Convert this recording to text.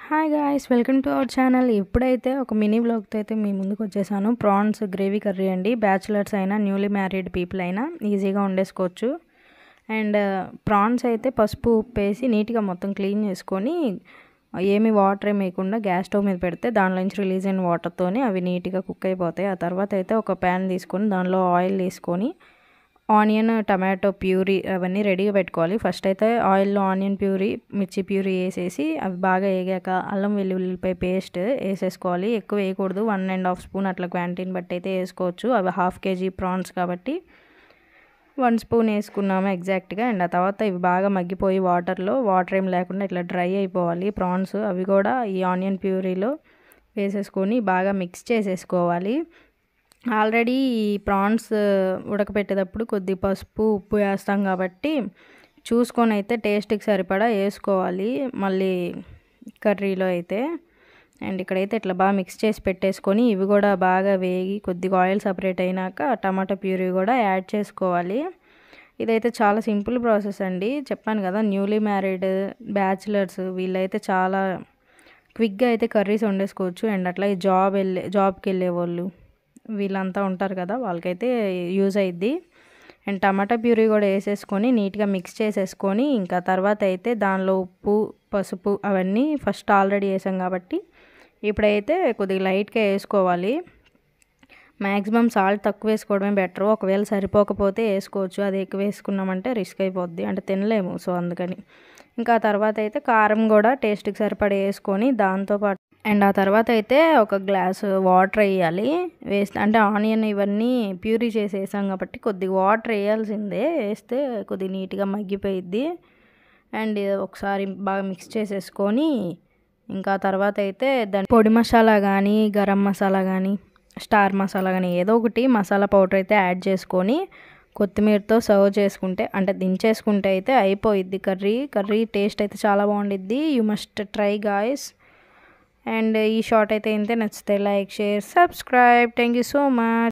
Hi guys, welcome to our channel. ఇప్పుడైతే ఒక mini వ్లాగ్తో అయితే మీ ముందుకు వచ్చేసాను. ప్రాన్స్ గ్రేవీ కర్రీ అండి. బ్యాచులర్స్ అయినా న్యూలీ మ్యారీడ్ పీపుల్ అయినా ఈజీగా వండేసుకోవచ్చు. అండ్ ప్రాన్స్ అయితే పసుపు ఉప్పు వేసి నీట్గా మొత్తం క్లీన్ చేసుకొని ఏమి వాటర్ ఏమి వేయకుండా గ్యాస్ స్టవ్ మీద పెడితే దానిలో నుంచి రిలీజ్ అయిన వాటర్తోని అవి నీట్గా కుక్ అయిపోతాయి. ఆ తర్వాత అయితే ఒక ప్యాన్ తీసుకొని దానిలో ఆయిల్ వేసుకొని ఆనియన్, టమాటో ప్యూరీ అవన్నీ రెడీగా పెట్టుకోవాలి. ఫస్ట్ అయితే ఆయిల్లో ఆనియన్ ప్యూరీ, మిర్చి ప్యూరీ వేసేసి అవి బాగా వేగాక అల్లం వెల్లుల్లిపాయ పేస్ట్ వేసేసుకోవాలి. ఎక్కువ వేయకూడదు, 1.5 స్పూన్ అట్లా క్వాంటిటీని బట్టి అయితే వేసుకోవచ్చు. అవి 1/2 kg ప్రాన్స్ కాబట్టి 1 స్పూన్ వేసుకున్నాము ఎగ్జాక్ట్గా. అండ్ ఆ తర్వాత ఇవి బాగా మగ్గిపోయి వాటర్ ఏం లేకుండా ఇట్లా డ్రై అయిపోవాలి ప్రాన్స్. అవి కూడా ఈ ఆనియన్ ప్యూరీలో వేసేసుకొని బాగా మిక్స్ చేసేసుకోవాలి. ఆల్రెడీ ఈ ప్రాన్స్ ఉడకపెట్టేటప్పుడు కొద్ది పసుపు ఉప్పు వేస్తాం కాబట్టి చూసుకొని అయితే టేస్ట్కి సరిపడా వేసుకోవాలి మళ్ళీ కర్రీలో అయితే. అండ్ ఇక్కడైతే ఇట్లా బాగా మిక్స్ చేసి పెట్టేసుకొని ఇవి కూడా బాగా వేగి కొద్దిగా ఆయిల్ సపరేట్ అయినాక టమాటా ప్యూరీ కూడా యాడ్ చేసుకోవాలి. ఇదైతే చాలా సింపుల్ ప్రాసెస్ అండి. చెప్పాను కదా, న్యూలీ మ్యారీడ్ బ్యాచులర్స్ వీళ్ళైతే చాలా క్విక్గా అయితే కర్రీస్ వండేసుకోవచ్చు. అండ్ అట్లా జాబ్కి వెళ్ళే వాళ్ళు వీళ్ళంతా ఉంటారు కదా, వాళ్ళకైతే యూజ్ అయ్యిద్ది. అండ్ టమాటా ప్యూరీ కూడా వేసేసుకొని నీట్గా మిక్స్ చేసేసుకొని ఇంకా తర్వాత అయితే దానిలో ఉప్పు పసుపు అవన్నీ ఫస్ట్ ఆల్రెడీ వేసాం కాబట్టి ఇప్పుడైతే కొద్దిగా లైట్గా వేసుకోవాలి. మ్యాక్సిమం సాల్ట్ తక్కువ వేసుకోవడమే బెటర్. ఒకవేళ సరిపోకపోతే వేసుకోవచ్చు, అది ఎక్కువ వేసుకున్నామంటే రిస్క్ అయిపోద్ది, అంటే తినలేము. సో అందుకని ఇంకా తర్వాత అయితే కారం కూడా టేస్ట్కి సరిపడా వేసుకొని దాంతోపాటు అండ్ ఆ తర్వాత అయితే ఒక గ్లాసు వాటర్ వేయాలి. అంటే ఆనియన్ ఇవన్నీ ప్యూరీ చేసి వేసాం కాబట్టి కొద్దిగా వాటర్ వేయాల్సిందే, వేస్తే కొద్దిగా నీట్గా మగ్గిపోయిద్ది. అండ్ ఒకసారి బాగా మిక్స్ చేసేసుకొని ఇంకా తర్వాత అయితే దాని పొడి మసాలా కానీ గరం మసాలా కానీ స్టార్ మసాలా కానీ ఏదో ఒకటి మసాలా పౌడర్ అయితే యాడ్ చేసుకొని కొత్తిమీరతో సర్వ్ చేసుకుంటే అంటే దించేసుకుంటే అయితే అయిపోయిద్ది కర్రీ టేస్ట్ అయితే చాలా బాగుండిద్ది. You must try guys. And ఈ షార్ట్ అయితే ఇంతే. నచ్చితే like, share, subscribe. Thank you so much.